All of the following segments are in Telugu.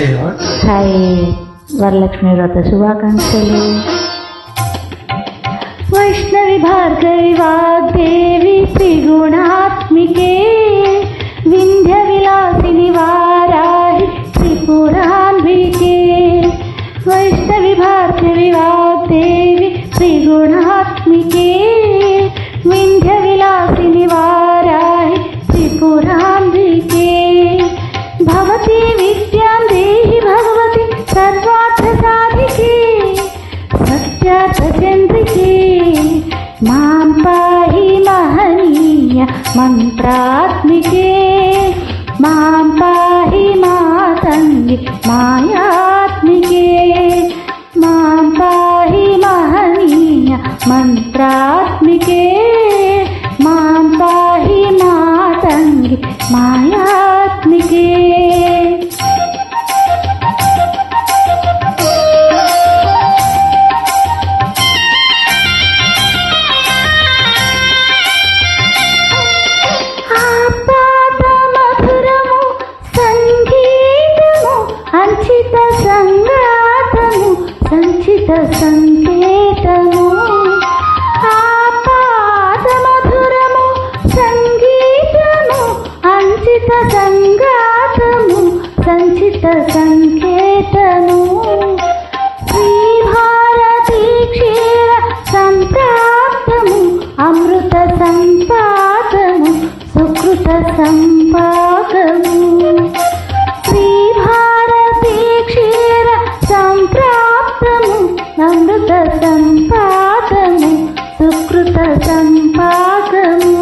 హాయ్, వరలక్ష్మి వ్రత శుభాకాంక్షలు. వైష్ణవి భార్గవి వాగ్దేవి త్రిగుణాత్మికే, వింధ్య విలాసిని వారాహి త్రిపురాన్వికే. వైష్ణవి భార్గవి వాగ్దేవి త్రిగుణాత్మికే, వింధ్య విలాసిని వారాహి త్రిపురాన్వికే. భవతి విద్యాం దేహి భగవతి సర్వార్థ సాధికే, సత్యార్థ చంద్రికే. మాం పాహి మహనీయ మంత్రాత్మికే, మాం పాహి మాతంగి మాయాత్మికే. మాం పాహి మహనీయ మంత్రాత్మికే, మాం పాహి మాతంగి మాయాత్మికే. అంచిత సంగాతము సంచిత సంకేతము, ఆపాద మధురము సంగీతము అంచిత సంగాతము సంచిత సంకేతము. శ్రీభారతీ క్షీర సంప్రాప్తము అమృత సంపాదము సుకృత సంపాదము. అమృత సంపాదము సుకృత సంపాదము.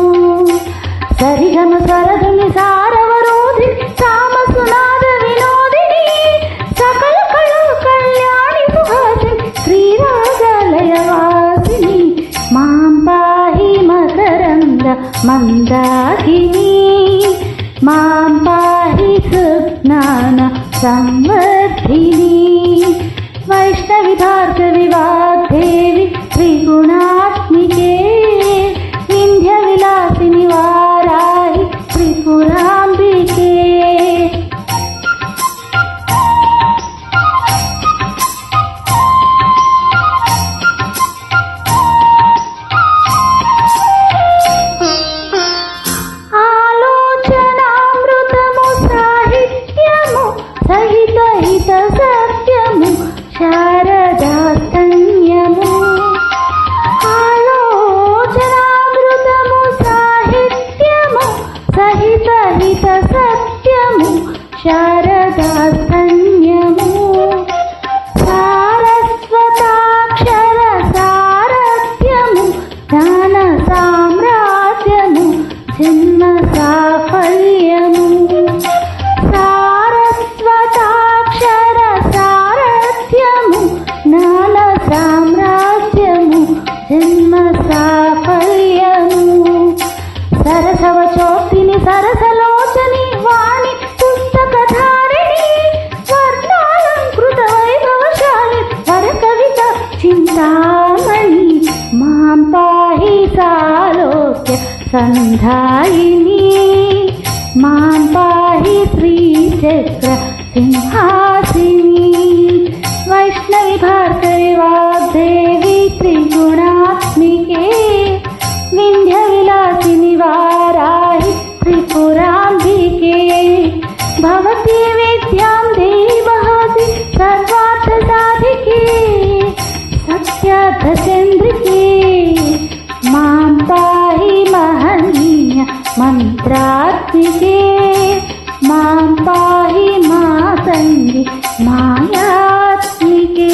సరిగమ స్వరధుని సారవరోధి సామసునాద వినోదిని, సకల కళ కళ్యాణి సుహాసిని శ్రీరాజాలయవాసిని. మాం పాహి మకరంద మందాకిని, మాం పాహి సుజ్ఞాన సంవర్ధిని. వైష్ణవి భార్గవి వాగ్దేవి త్రిగుణాత్మికే, వింధ్య విలాసిని వారాహి త్రిపురాంబికే. ఆలోచనామృతము సాహిత్యము సహిత హిత సత్యము శారదాస్తన్యము. ఆలోచనామృతము సాహిత్యము సహిత హిత సత్యము శారదాస్తన్యము. సారస్వతాక్షర సారథ్యము జ్ఞాన సామ్రాజ్యము జన్మ సాఫల్యము. సారస్వతాక్షర సారథ్యము జ్ఞాన సామ్రాజ్యము జన్మ సాఫల్యము. సరసవ చోటిని సరసలోచని వాణి పుస్తకధారిణి, వర్ణాలంకృత వైభవశాలి వర కవిత చింతామణి. మాం పాహి సాలోక్య సంధాయిని, మాం పాహి శ్రీచక్ర సింహాసిని. వైష్ణవి భార్గవి వాగ్దేవి త్రిగుణాత్మికే, వింధ్య విలాసిని వారాహి త్రిపురాంబికే. భవతి విద్యాం దేహి భగవతి సర్వార్థ సాధికే, సత్యార్థ చంద్రికే. మాం పాహి మహనీయ మంత్రాత్మికే, మాం పాహి మాతంగి మాయాత్మికే.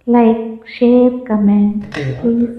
Like, share, comment please.